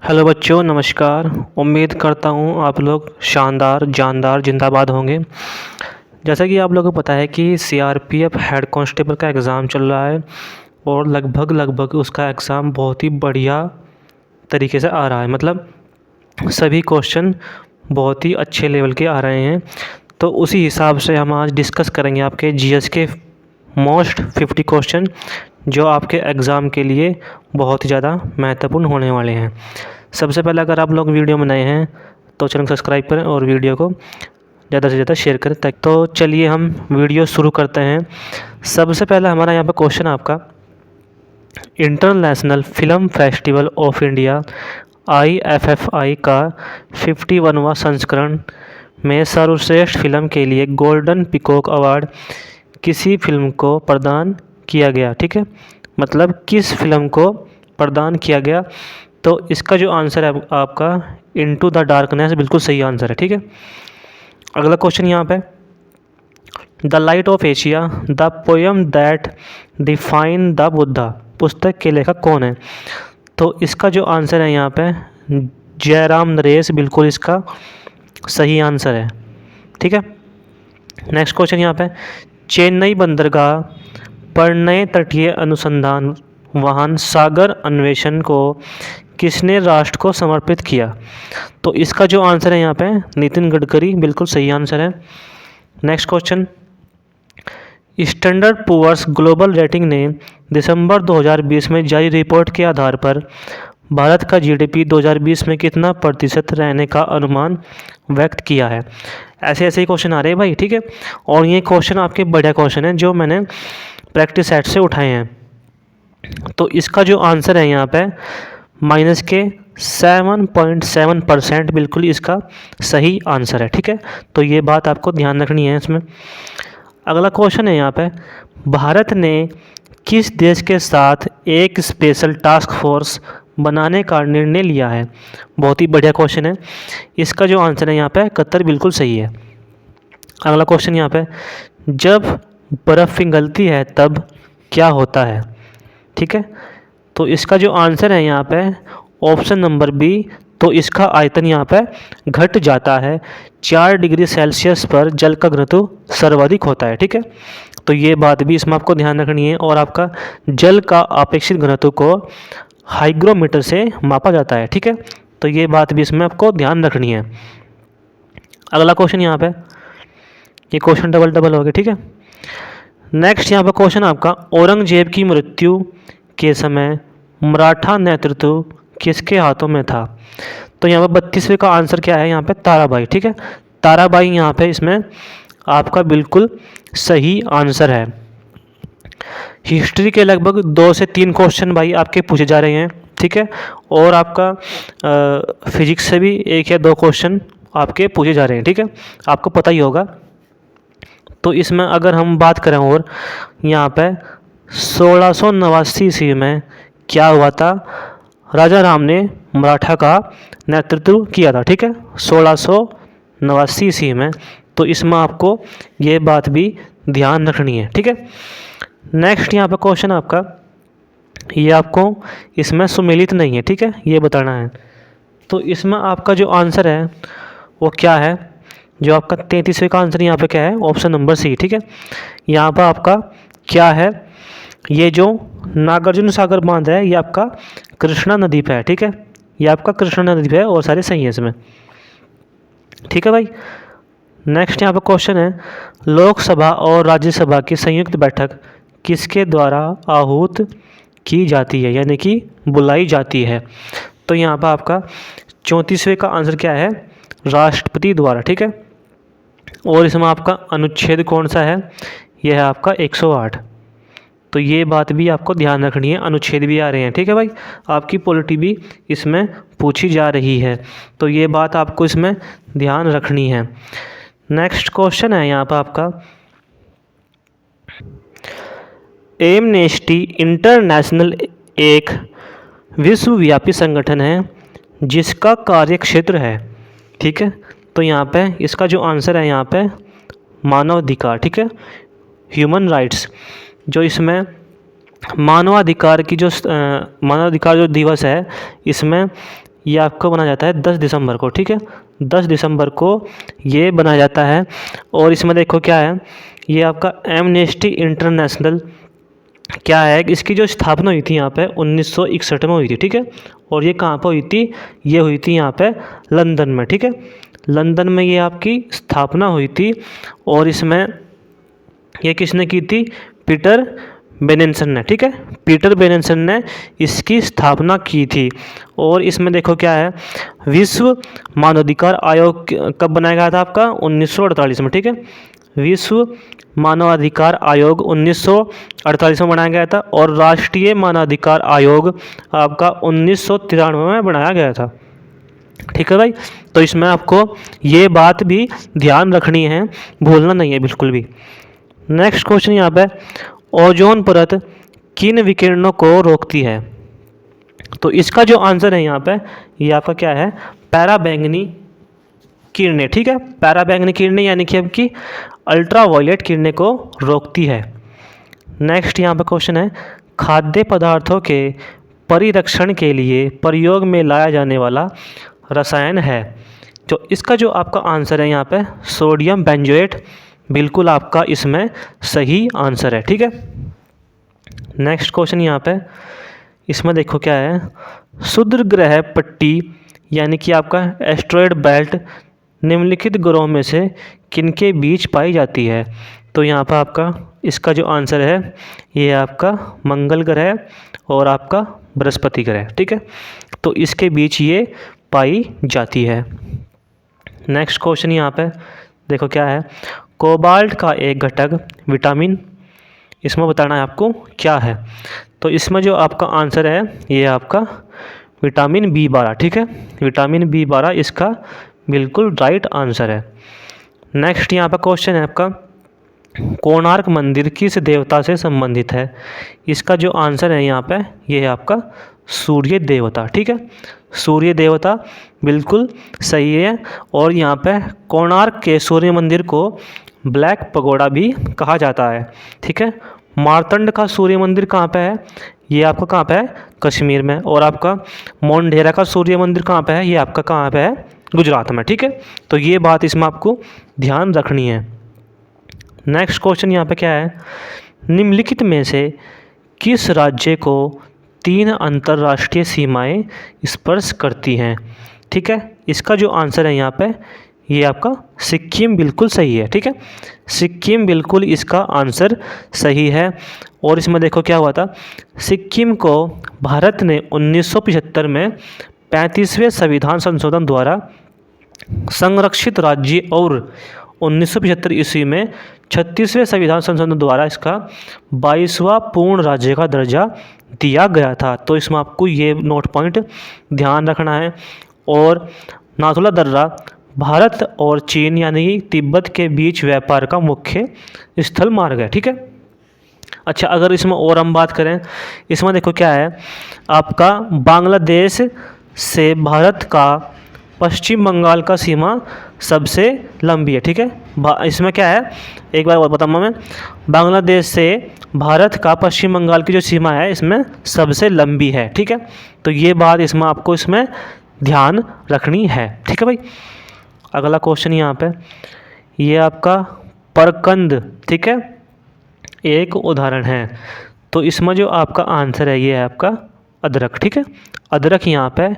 Hello बच्चों, नमस्कार। उम्मीद करता हूँ आप लोग शानदार जानदार जिंदाबाद होंगे। जैसा कि आप लोगों को पता है कि सीआरपीएफ हेड कांस्टेबल का एग्ज़ाम चल रहा है और लगभग उसका एग्ज़ाम बहुत ही बढ़िया तरीके से आ रहा है। मतलब सभी क्वेश्चन बहुत ही अच्छे लेवल के आ रहे हैं। तो उसी हिसाब से हम आज डिस्कस करेंगे आपके जीएस के मोस्ट 50 क्वेश्चन जो आपके एग्ज़ाम के लिए बहुत ही ज़्यादा महत्वपूर्ण होने वाले हैं। सबसे पहले अगर आप लोग वीडियो में नए हैं तो चैनल सब्सक्राइब करें और वीडियो को ज़्यादा से ज़्यादा शेयर करें। तो चलिए हम वीडियो शुरू करते हैं। सबसे पहला हमारा यहाँ पर क्वेश्चन आपका, international film festival of India IFFI का 51वां संस्करण में सर्वश्रेष्ठ फिल्म के लिए गोल्डन पिकॉक अवार्ड किसी फिल्म को प्रदान किया गया। ठीक है, मतलब किस फिल्म को प्रदान किया गया। तो इसका जो आंसर है आपका इनटू द डार्कनेस, बिल्कुल सही आंसर है। ठीक है, अगला क्वेश्चन यहाँ पे, the light of Asia the poem that define the Buddha पुस्तक के लेखक कौन है। तो इसका जो आंसर है यहाँ पे जयराम नरेश, बिल्कुल इसका सही आंसर है। ठीक है, नेक्स्ट क्वेश्चन यहाँ पे, चेन्नई बंदरगाह पर नए तटीय अनुसंधान वाहन सागर अन्वेषण को किसने राष्ट्र को समर्पित किया। तो इसका जो आंसर है यहाँ पे नितिन गडकरी, बिल्कुल सही आंसर है। Next question, standard poor's global rating ने दिसंबर 2020 में जारी रिपोर्ट के आधार पर भारत का जीडीपी 2020 में कितना प्रतिशत रहने का अनुमान व्यक्त किया है। ऐसे ऐसे ही क्वेश्चन आ रहे हैं भाई। ठीक है, और ये क्वेश्चन आपके बढ़िया क्वेश्चन हैं जो मैंने प्रैक्टिस सेट से उठाए हैं। तो इसका जो आंसर है यहाँ पे माइनस के 7.7%, बिल्कुल इसका सही आंसर है। ठीक है, तो ये बात आपको ध्यान रखनी है इसमें। अगला क्वेश्चन है यहाँ पे, भारत ने किस देश के साथ एक स्पेशल टास्क फोर्स बनाने का निर्णय लिया है। बहुत ही बढ़िया क्वेश्चन है। इसका जो आंसर है यहाँ पे कतर, बिल्कुल सही है। अगला क्वेश्चन यहाँ पे, जब बर्फ़ पिघलती है तब क्या होता है। ठीक है, तो इसका जो आंसर है यहाँ पे ऑप्शन नंबर बी, तो इसका आयतन यहाँ पे घट जाता है। 4 डिग्री सेल्सियस पर जल का घनत्व सर्वाधिक होता है। ठीक है, तो ये बात भी इसमें आपको ध्यान रखनी है। और आपका जल का अपेक्षित घनत्व को हाइग्रोमीटर से मापा जाता है। ठीक है, तो ये बात भी इसमें आपको ध्यान रखनी है। अगला क्वेश्चन यहाँ पे, ये क्वेश्चन डबल डबल हो गया। ठीक है, नेक्स्ट यहाँ पे क्वेश्चन आपका, औरंगजेब की मृत्यु के समय मराठा नेतृत्व किसके हाथों में था। तो यहाँ पे 32वें का आंसर क्या है यहाँ पे ताराबाई। ठीक है, ताराबाई यहाँ पे इसमें आपका बिल्कुल सही आंसर है। हिस्ट्री के लगभग 2 से 3 क्वेश्चन भाई आपके पूछे जा रहे हैं। ठीक है, और आपका फिजिक्स से भी 1 या 2 क्वेश्चन आपके पूछे जा रहे हैं। ठीक है, आपको पता ही होगा। तो इसमें अगर हम बात करें और यहाँ पे 1689 ईस्वी में क्या हुआ था, राजा राम ने मराठा का नेतृत्व किया था। ठीक है, 1689 ईस्वी में। तो इसमें आपको ये बात भी ध्यान रखनी है। ठीक है, नेक्स्ट यहाँ पे क्वेश्चन आपका, ये आपको इसमें सुमेलित नहीं है। ठीक है, ये बताना है। तो इसमें आपका जो आंसर है वो क्या है, जो आपका 33वें का आंसर यहाँ पे क्या है, ऑप्शन नंबर सी। ठीक है, यहाँ पर आपका क्या है, ये जो नागार्जुन सागर बांध है ये आपका कृष्णा नदी पे है। ठीक है, ये आपका कृष्णा नदी पे है और सारे सही है इसमें। ठीक है भाई, नेक्स्ट यहाँ पे क्वेश्चन है, लोकसभा और राज्यसभा की संयुक्त बैठक किसके द्वारा आहूत की जाती है, यानी कि बुलाई जाती है। तो यहाँ पर आपका 34वें का आंसर क्या है, राष्ट्रपति द्वारा। ठीक है, और इसमें आपका अनुच्छेद कौन सा है, यह है आपका 108। तो ये बात भी आपको ध्यान रखनी है, अनुच्छेद भी आ रहे हैं। ठीक है भाई, आपकी पॉलिटी भी इसमें पूछी जा रही है, तो ये बात आपको इसमें ध्यान रखनी है। नेक्स्ट क्वेश्चन है यहाँ पर आपका, एमनेस्टी इंटरनेशनल एक विश्वव्यापी संगठन है जिसका कार्य क्षेत्र है। ठीक है, तो यहाँ पे इसका जो आंसर है यहाँ पे मानवाधिकार। ठीक है, ह्यूमन राइट्स। जो इसमें मानवाधिकार जो दिवस है, इसमें ये आपको बनाया जाता है 10 दिसंबर को, ठीक है। 10 दिसंबर को ये बनाया जाता है। और इसमें देखो क्या है, ये आपका एमनेस्टी इंटरनेशनल क्या है, इसकी जो स्थापना हुई थी यहाँ पे 1961 में हुई थी, ठीक है। और ये कहाँ पर हुई थी, ये हुई थी यहाँ पे लंदन में, ठीक है। लंदन में ये आपकी स्थापना हुई थी। और इसमें ये किसने की थी, पीटर बेनेंसन ने, ठीक है। पीटर बेनेंसन ने इसकी स्थापना की थी। और इसमें देखो क्या है, विश्व मानवाधिकार आयोग कब बनाया गया था आपका 1948 में, ठीक है। विश्व मानवाधिकार आयोग 1948 में बनाया गया था। और राष्ट्रीय मानवाधिकार आयोग आपका 1993 में बनाया गया था, ठीक है भाई। तो इसमें आपको ये बात भी ध्यान रखनी है, भूलना नहीं है बिल्कुल भी। नेक्स्ट क्वेश्चन यहाँ पे, ओजोन परत किन विकिरणों को रोकती है। तो इसका जो आंसर है यहाँ पे, ये आपका क्या है, पैराबैंगनी किरणें, ठीक है। पैराबैंगनी किरणें यानी कि आपकी अल्ट्रावायलेट किरणें को रोकती है। नेक्स्ट यहाँ पे क्वेश्चन है, खाद्य पदार्थों के परिरक्षण के लिए प्रयोग में लाया जाने वाला रसायन है। तो इसका जो आपका आंसर है यहाँ पे सोडियम बेंजोएट, बिल्कुल आपका इसमें सही आंसर है, ठीक है। नेक्स्ट क्वेश्चन यहाँ पे, इसमें देखो क्या है, क्षुद्र ग्रह पट्टी यानी कि आपका एस्ट्रॉयड बेल्ट निम्नलिखित ग्रहों में से किनके बीच पाई जाती है। तो यहाँ पर आपका इसका जो आंसर है, ये आपका मंगल ग्रह और आपका बृहस्पति ग्रह, ठीक है। तो इसके बीच ये पाई जाती है। नेक्स्ट क्वेश्चन यहाँ पे देखो क्या है, कोबाल्ट का एक घटक विटामिन, इसमें बताना है आपको क्या है। तो इसमें जो आपका आंसर है, ये आपका विटामिन B12, ठीक है। विटामिन B12 इसका बिल्कुल राइट आंसर है। नेक्स्ट यहाँ पर क्वेश्चन है आपका, कोणार्क मंदिर किस देवता से संबंधित है। इसका जो आंसर है यहाँ पे, ये है आपका सूर्य देवता, ठीक है। सूर्य देवता बिल्कुल सही है। और यहाँ पे कोणार्क के सूर्य मंदिर को ब्लैक पगोडा भी कहा जाता है, ठीक है। मार्तंड का सूर्य मंदिर कहाँ पे है, ये आपका कहाँ पे है, कश्मीर में। और आपका मोंढेरा का सूर्य मंदिर कहाँ पे है, ये आपका कहाँ पे है, गुजरात में, ठीक है। तो ये बात इसमें आपको ध्यान रखनी है। नेक्स्ट क्वेश्चन यहाँ पे क्या है, निम्नलिखित में से किस राज्य को 3 अंतर्राष्ट्रीय सीमाएं स्पर्श करती हैं, ठीक है। इसका जो आंसर है यहाँ पे, ये आपका सिक्किम बिल्कुल सही है, ठीक है। सिक्किम बिल्कुल इसका आंसर सही है। और इसमें देखो क्या हुआ था, सिक्किम को भारत ने 1975 में 35वें संविधान संशोधन द्वारा संरक्षित राज्य और 1975 ईस्वी में 36वें संविधान संशोधन द्वारा इसका 22वां पूर्ण राज्य का दर्जा दिया गया था। तो इसमें आपको ये नोट पॉइंट ध्यान रखना है। और नाथुला दर्रा भारत और चीन यानी तिब्बत के बीच व्यापार का मुख्य स्थल मार्ग है, ठीक है। अच्छा, अगर इसमें और हम बात करें, इसमें देखो क्या है, आपका बांग्लादेश से भारत का पश्चिम बंगाल का सीमा सबसे लंबी है, ठीक है। इसमें क्या है, एक बार और बताऊँ मैं, बांग्लादेश से भारत का पश्चिम बंगाल की जो सीमा है इसमें सबसे लंबी है, ठीक है। तो ये बात इसमें आपको इसमें ध्यान रखनी है, ठीक है भाई। अगला क्वेश्चन यहाँ पे, ये आपका परकंद, ठीक है, एक उदाहरण है। तो इसमें जो आपका आंसर है, ये है आपका अदरक, ठीक है। अदरक यहाँ पे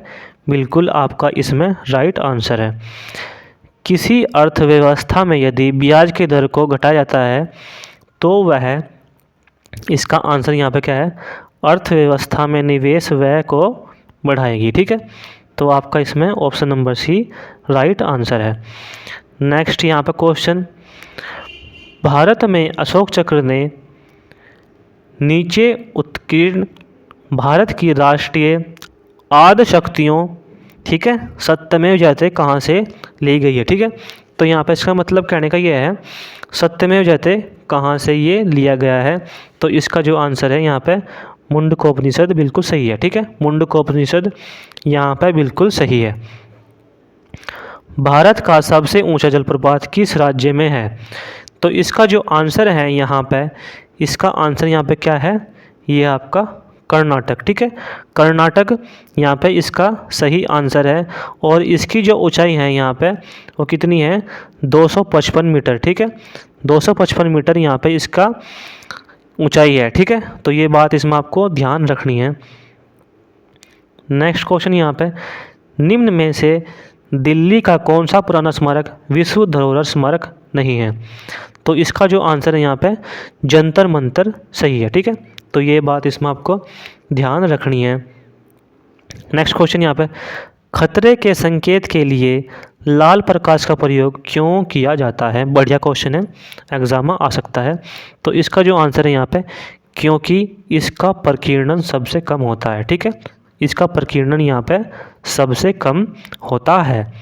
बिल्कुल आपका इसमें राइट आंसर है। किसी अर्थव्यवस्था में यदि ब्याज की दर को घटाया जाता है तो वह, इसका आंसर यहाँ पे क्या है, अर्थव्यवस्था में निवेश व्यय को बढ़ाएगी, ठीक है। तो आपका इसमें option number C right answer है। नेक्स्ट यहाँ पे क्वेश्चन, भारत में अशोक चक्र ने नीचे उत्कीर्ण भारत की राष्ट्रीय आद्य शक्तियों, ठीक है, सत्यमेव जयते कहाँ से ली गई है, ठीक है। तो यहाँ पे इसका मतलब कहने का ये है, सत्यमेव जयते कहाँ से ये लिया गया है। तो इसका जो आंसर है यहाँ पे मुंडकोपनिषद बिल्कुल सही है, ठीक है। मुंडकोपनिषद यहाँ पे बिल्कुल सही है। भारत का सबसे ऊंचा जलप्रपात किस राज्य में है। तो इसका जो आंसर है यहाँ पे, इसका आंसर यहाँ पे क्या है, ये आपका कर्नाटक, ठीक है। कर्नाटक यहाँ पे इसका सही आंसर है। और इसकी जो ऊंचाई है यहाँ पे वो कितनी है, 255 मीटर, ठीक है। 255 मीटर यहाँ पे इसका ऊंचाई है, ठीक है। तो ये बात इसमें आपको ध्यान रखनी है। नेक्स्ट क्वेश्चन यहाँ पे, निम्न में से दिल्ली का कौन सा पुराना स्मारक विश्व धरोहर स्मारक नहीं है? तो इसका जो आंसर है यहाँ पे जंतर मंतर सही है, ठीक है। तो ये बात इसमें आपको ध्यान रखनी है। नेक्स्ट क्वेश्चन यहाँ पे, खतरे के संकेत के लिए लाल प्रकाश का प्रयोग क्यों किया जाता है? बढ़िया क्वेश्चन है, एग्जाम में आ सकता है। तो इसका जो आंसर है यहाँ पे, क्योंकि इसका प्रकीर्णन सबसे कम होता है, ठीक है। इसका प्रकीर्णन यहाँ पे सबसे कम होता है।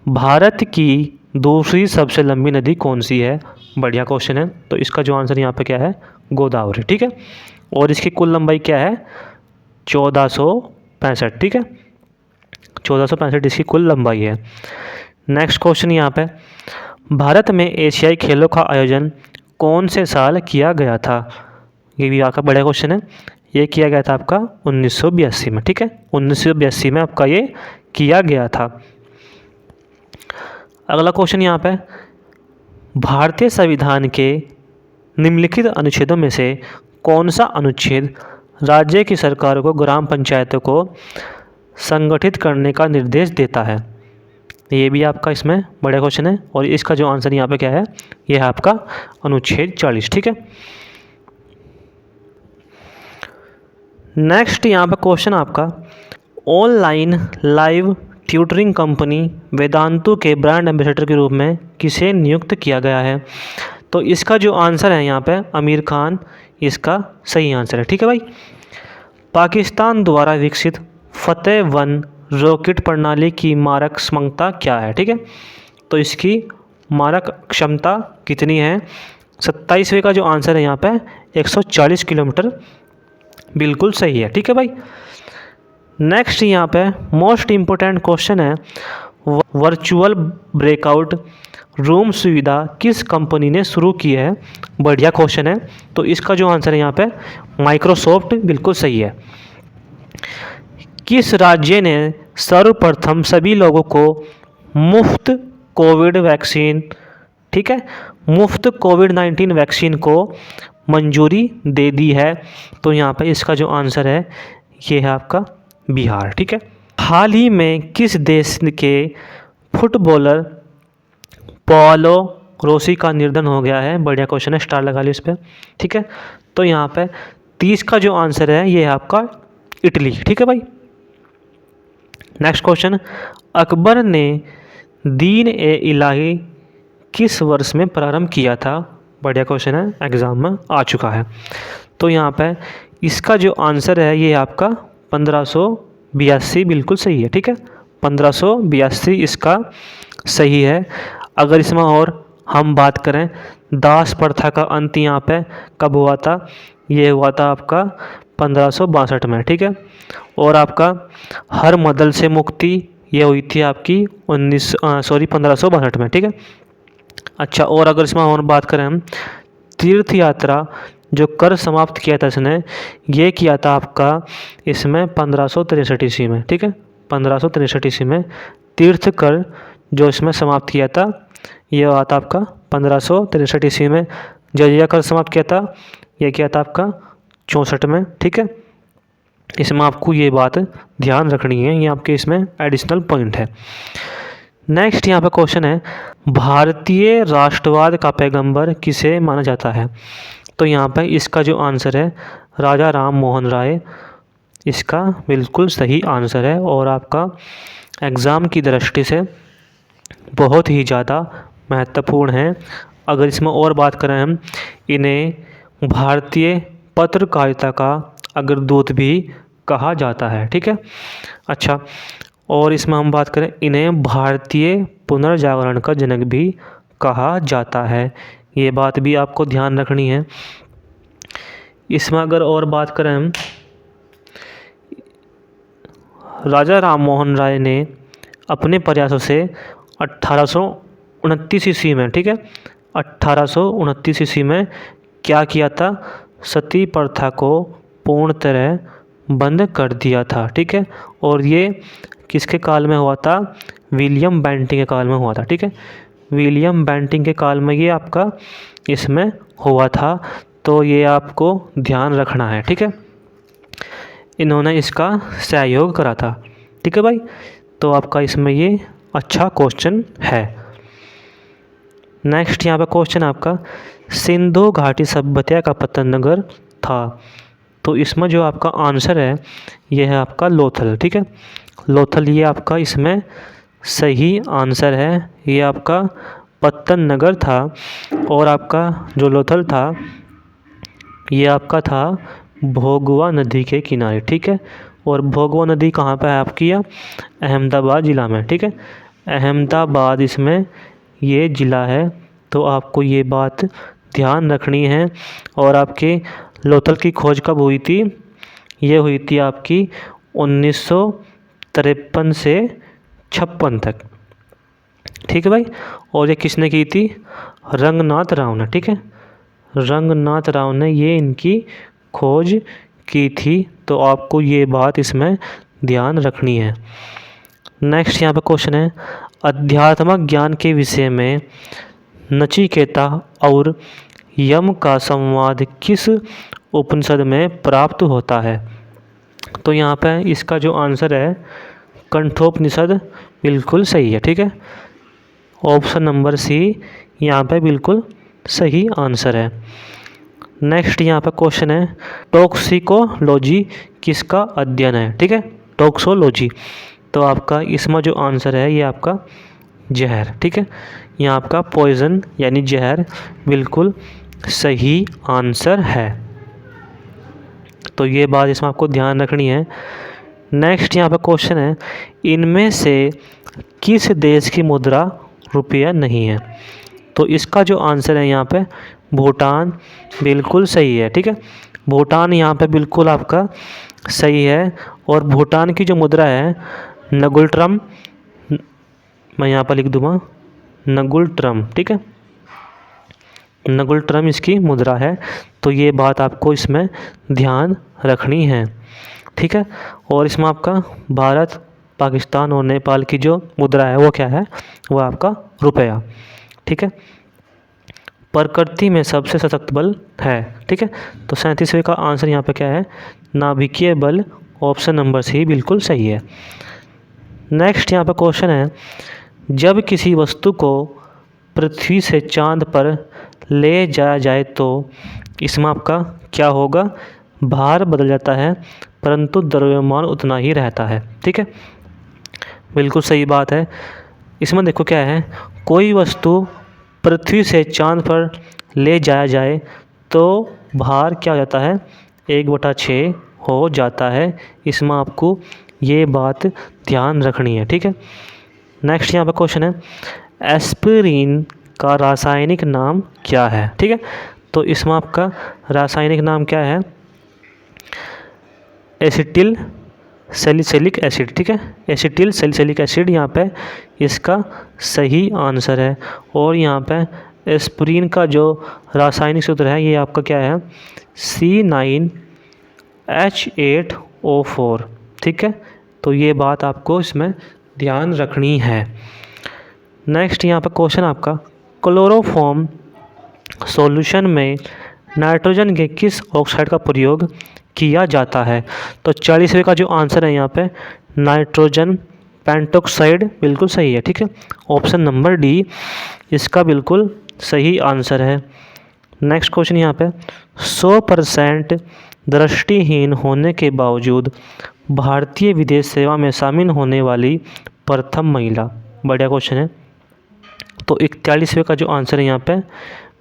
भारत की दूसरी सबसे लंबी नदी कौन सी है? बढ़िया क्वेश्चन है। तो इसका जो आंसर यहाँ पे क्या है, गोदावरी, ठीक है। और इसकी कुल लंबाई क्या है, 1465, ठीक है। 1465 इसकी कुल लंबाई है। नेक्स्ट क्वेश्चन यहाँ पे, भारत में एशियाई खेलों का आयोजन कौन से साल किया गया था? ये भी आपका बड़ा क्वेश्चन है। ये किया गया था आपका 1982 में, ठीक है। 1982 में आपका ये किया गया था। अगला क्वेश्चन यहाँ पे, भारतीय संविधान के निम्नलिखित अनुच्छेदों में से कौन सा अनुच्छेद राज्य की सरकारों को ग्राम पंचायतों को संगठित करने का निर्देश देता है? ये भी आपका इसमें बड़ा क्वेश्चन है। और इसका जो आंसर यहाँ पे क्या है, यह है आपका अनुच्छेद 40, ठीक है। नेक्स्ट यहाँ पे क्वेश्चन आपका, online live tutoring company Vedantu के ब्रांड एम्बेसडर के रूप में किसे नियुक्त किया गया है? तो इसका जो आंसर है यहाँ पे आमिर खान इसका सही आंसर है, ठीक है भाई। पाकिस्तान द्वारा विकसित फतेह 1 रॉकेट प्रणाली की मारक क्षमता क्या है? ठीक है, तो इसकी मारक क्षमता कितनी है? 27वें का जो आंसर है यहाँ पे 140 किलोमीटर बिल्कुल सही है, ठीक है भाई। नेक्स्ट यहाँ पे मोस्ट इम्पोर्टेंट क्वेश्चन है, वर्चुअल ब्रेकआउट रूम सुविधा किस कंपनी ने शुरू की है? बढ़िया क्वेश्चन है, तो इसका जो आंसर है यहाँ पे माइक्रोसॉफ्ट बिल्कुल सही है। किस राज्य ने सर्वप्रथम सभी लोगों को मुफ्त कोविड वैक्सीन, ठीक है, मुफ्त कोविड-19 वैक्सीन को मंजूरी दे दी है? तो यहाँ पे इसका जो आंसर है ये है आपका बिहार, ठीक है। हाल ही में किस देश के फुटबॉलर पाओलो रोसी का निधन हो गया है? बढ़िया क्वेश्चन है, स्टार लगा लो इस पर, ठीक है। तो यहाँ पे 30 का जो आंसर है ये है आपका इटली, ठीक है भाई। नेक्स्ट क्वेश्चन, अकबर ने दीन ए इलाही किस वर्ष में प्रारंभ किया था? बढ़िया क्वेश्चन है, एग्जाम में आ चुका है। तो यहाँ पे इसका जो आंसर है ये आपका 1582 बिल्कुल सही है, ठीक है। 1582 इसका सही है। अगर इसमें और हम बात करें दास प्रथा का अंत यहाँ पे कब हुआ था? ये हुआ था आपका 1562 में, ठीक है। और आपका हर मदल से मुक्ति ये हुई थी आपकी 1562 में, ठीक है। अच्छा, और अगर इसमें और बात करें हम तीर्थ यात्रा जो कर समाप्त किया था इसने, ये किया था आपका इसमें 1563 ईस्वी में, ठीक है। 1563 ईस्वी में तीर्थ कर जो इसमें समाप्त किया था ये हुआ था आपका 1563 ईस्वी में। जजिया कर समाप्त किया था ये किया था आपका 64 में, ठीक है। इसमें आपको ये बात ध्यान रखनी है, ये आपके इसमें एडिशनल पॉइंट है। नेक्स्ट यहाँ पे क्वेश्चन है, भारतीय राष्ट्रवाद का पैगंबर किसे माना जाता है? तो यहाँ पे इसका जो आंसर है राजा राम मोहन राय इसका बिल्कुल सही आंसर है। और आपका एग्ज़ाम की दृष्टि से बहुत ही ज़्यादा महत्वपूर्ण है। अगर इसमें और बात करें हम, इन्हें भारतीय पत्रकारिता का अग्रदूत भी कहा जाता है, ठीक है। अच्छा, और इसमें हम बात करें इन्हें भारतीय पुनर्जागरण का जनक भी कहा जाता है, ये बात भी आपको ध्यान रखनी है। इसमें अगर और बात करें हम, राजा राम मोहन राय ने अपने प्रयासों से 1829 ईस्वी में, ठीक है, 1829 ईस्वी में क्या किया था? सती प्रथा को पूर्ण तरह बंद कर दिया था। ठीक है, और ये किसके काल में हुआ था? विलियम बेंटिंग के काल में हुआ था। ठीक है, विलियम बेंटिंग के काल में ये आपका इसमें हुआ था, तो ये आपको ध्यान रखना है। ठीक है, इन्होंने इसका सहयोग करा था। ठीक है भाई, तो आपका इसमें ये अच्छा क्वेश्चन है। नेक्स्ट यहाँ पे क्वेश्चन आपका, सिंधु घाटी सभ्यता का पतन नगर था। तो इसमें जो आपका आंसर है ये है आपका लोथल। ठीक है, लोथल ये आपका इसमें सही आंसर है। ये आपका पत्तन नगर था, और आपका जो लोथल था ये आपका था भोगवा नदी के किनारे। ठीक है, और भोगवा नदी कहाँ पे है आपकी? अहमदाबाद ज़िला में। ठीक है, अहमदाबाद इसमें ये ज़िला है, तो आपको ये बात ध्यान रखनी है। और आपके लोथल की खोज कब हुई थी? ये हुई थी आपकी 1953 से 56 तक। ठीक है भाई, और ये किसने की थी? रंगनाथ राव ने। ठीक है, रंगनाथ राव ने ये इनकी खोज की थी, तो आपको ये बात इसमें ध्यान रखनी है। नेक्स्ट यहाँ पे क्वेश्चन है, अध्यात्मक ज्ञान के विषय में नचिकेता और यम का संवाद किस उपनिषद में प्राप्त होता है? तो यहाँ पे इसका जो आंसर है कंठोपनिषद बिल्कुल सही है। ठीक है, ऑप्शन नंबर सी यहाँ पे बिल्कुल सही आंसर है। नेक्स्ट यहाँ पे क्वेश्चन है, टॉक्सिकोलॉजी किसका अध्ययन है? ठीक है, टॉक्सोलॉजी, तो आपका इसमें जो आंसर है ये आपका जहर। ठीक है, यहाँ आपका पॉइजन यानी जहर बिल्कुल सही आंसर है, तो ये बात इसमें आपको ध्यान रखनी है। नेक्स्ट यहाँ पे क्वेश्चन है, इनमें से किस देश की मुद्रा रुपया नहीं है? तो इसका जो आंसर है यहाँ पे भूटान बिल्कुल सही है। ठीक है, भूटान यहाँ पे बिल्कुल आपका सही है, और भूटान की जो मुद्रा है नगुल-ट्रम, मैं यहाँ पर लिख दूँगा नगुल-ट्रम। ठीक है, नगुल-ट्रम इसकी मुद्रा है, तो ये बात आपको इसमें ध्यान रखनी है। ठीक है, और इसमें आपका भारत, पाकिस्तान और नेपाल की जो मुद्रा है वो क्या है? वो आपका रुपया। ठीक है, प्रकृति में सबसे सशक्त बल है। ठीक है, तो 37वें का आंसर यहाँ पे क्या है? नाभिकीय बल, ऑप्शन नंबर सी बिल्कुल सही है। नेक्स्ट यहाँ पे क्वेश्चन है, जब किसी वस्तु को पृथ्वी से चांद पर ले जाया जाए तो इसमें आपका क्या होगा? भार बदल जाता है, परंतु द्रव्यमान उतना ही रहता है। ठीक है, बिल्कुल सही बात है। इसमें देखो क्या है, कोई वस्तु पृथ्वी से चांद पर ले जाया जाए तो भार क्या हो जाता है? 1/6 हो जाता है। इसमें आपको ये बात ध्यान रखनी है। ठीक है, नेक्स्ट यहाँ पर क्वेश्चन है, एस्पिरिन का रासायनिक नाम क्या है? ठीक है, तो इसमें आपका रासायनिक नाम क्या है? Acetyl salicylic acid. ठीक है, एसिटिल सैलिसिलिक एसिड यहाँ पे इसका सही आंसर है। और यहाँ पे एस्पिरिन का जो रासायनिक सूत्र है ये आपका क्या है? C9H8O4। ठीक है, तो ये बात आपको इसमें ध्यान रखनी है। नेक्स्ट यहाँ पे क्वेश्चन आपका, क्लोरोफॉर्म सॉल्यूशन में नाइट्रोजन के किस ऑक्साइड का प्रयोग किया जाता है? तो 40वें का जो आंसर है यहाँ पे नाइट्रोजन पेंटॉक्साइड बिल्कुल सही है। ठीक है, ऑप्शन नंबर डी इसका बिल्कुल सही आंसर है। नेक्स्ट क्वेश्चन यहाँ पे, 100% दृष्टिहीन होने के बावजूद भारतीय विदेश सेवा में शामिल होने वाली प्रथम महिला। बढ़िया क्वेश्चन है। तो 41वें का जो आंसर है यहाँ पे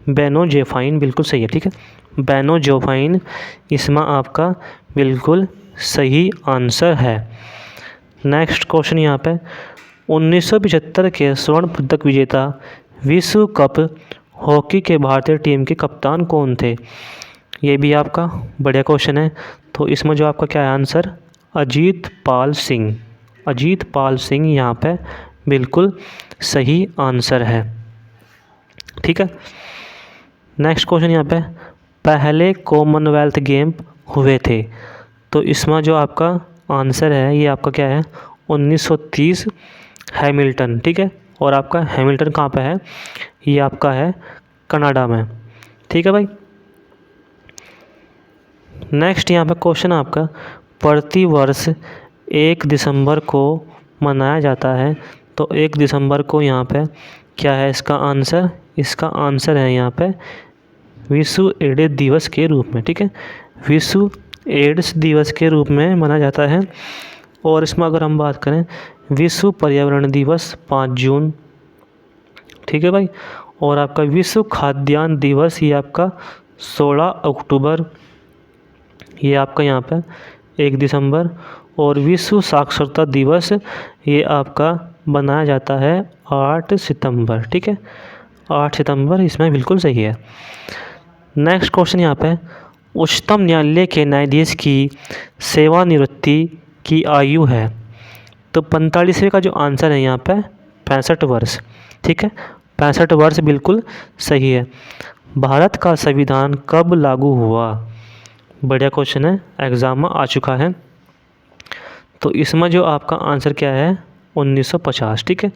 बेनोजेफाइन बिल्कुल सही है। ठीक है, बेनोजेफाइन इसमें आपका बिल्कुल सही आंसर है। नेक्स्ट क्वेश्चन यहाँ पे, 1975 के स्वर्ण पदक विजेता विश्व कप हॉकी के भारतीय टीम के कप्तान कौन थे? ये भी आपका बढ़िया क्वेश्चन है। तो इसमें जो आपका क्या है आंसर? अजीत पाल सिंह। अजीत पाल सिंह यहाँ पे बिल्कुल सही आंसर है। ठीक है, नेक्स्ट क्वेश्चन यहाँ पे, पहले कॉमनवेल्थ गेम हुए थे। तो इसमें जो आपका आंसर है ये आपका क्या है, 1930 हैमिल्टन, ठीक है। और आपका हैमिल्टन कहाँ पे है, ये आपका है कनाडा में, ठीक है भाई। नेक्स्ट यहाँ पे क्वेश्चन आपका, प्रति वर्ष 1 दिसंबर को मनाया जाता है, तो 1 दिसंबर को यहाँ पे क्या है इसका आंसर, इसका आंसर है यहाँ पे विश्व एड्स दिवस के रूप में, ठीक है। विश्व एड्स दिवस के रूप में मनाया जाता है। और इसमें अगर हम बात करें, विश्व पर्यावरण दिवस 5 जून, ठीक है भाई। और आपका विश्व खाद्यान्न दिवस ये आपका 16 अक्टूबर, ये आपका यहाँ पे 1 दिसंबर। और विश्व साक्षरता दिवस ये आपका बनाया जाता है 8 सितंबर, ठीक है। 8 सितंबर इसमें बिल्कुल सही है। नेक्स्ट क्वेश्चन यहाँ पे, उच्चतम न्यायालय के न्यायाधीश की सेवानिवृत्ति की आयु है, तो 45वें का जो आंसर है यहाँ पे 65 वर्ष, ठीक है। 65 वर्ष बिल्कुल सही है। भारत का संविधान कब लागू हुआ, बढ़िया क्वेश्चन है, एग्ज़ाम में आ चुका है। तो इसमें जो आपका आंसर क्या है, 1950, ठीक है।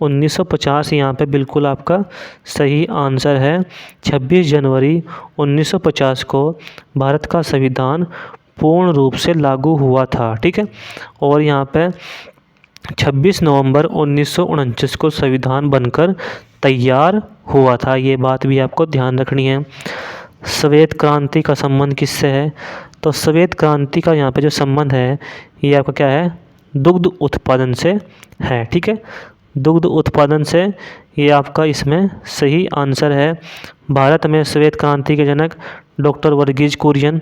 1950 यहाँ पे बिल्कुल आपका सही आंसर है। 26 जनवरी 1950 को भारत का संविधान पूर्ण रूप से लागू हुआ था, ठीक है। और यहाँ पे 26 नवंबर 1949 को संविधान बनकर तैयार हुआ था, ये बात भी आपको ध्यान रखनी है। श्वेत क्रांति का संबंध किससे है, तो श्वेत क्रांति का यहाँ पे जो संबंध है ये आपका क्या है, दुग्ध उत्पादन से है, ठीक है। दुग्ध उत्पादन से, ये आपका इसमें सही आंसर है। भारत में श्वेत क्रांति के जनक डॉक्टर वर्गीज कुरियन,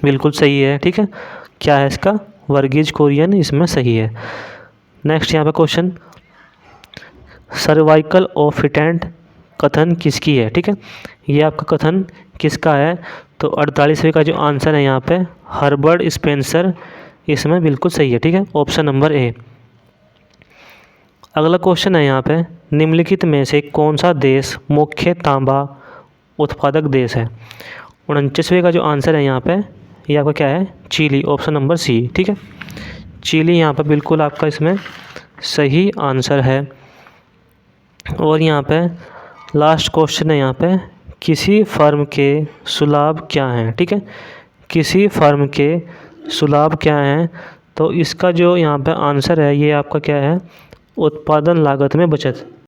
बिल्कुल सही है, ठीक है। क्या है इसका, वर्गीज कुरियन इसमें सही है। नेक्स्ट यहाँ पे क्वेश्चन, सर्वाइकल ऑफ फिटेंट कथन किसकी है, ठीक है। ये आपका कथन किसका है, तो 48वें का जो आंसर है यहाँ पे हर्बर्ट स्पेंसर, इसमें बिल्कुल सही है, ठीक है। Option number A. अगला क्वेश्चन है यहाँ पे, निम्नलिखित में से कौन सा देश मुख्य तांबा उत्पादक देश है। 49वें का जो आंसर है यहाँ पे ये आपका क्या है, चिली, ऑप्शन नंबर सी, ठीक है। चिली यहाँ पे बिल्कुल आपका इसमें सही आंसर है। और यहाँ पे लास्ट क्वेश्चन है यहाँ पे, किसी फर्म के सुलाभ क्या हैं, ठीक है। किसी फर्म के सुलाभ क्या हैं, तो इसका जो यहाँ पे आंसर है ये आपका क्या है, उत्पादन लागत में बचत।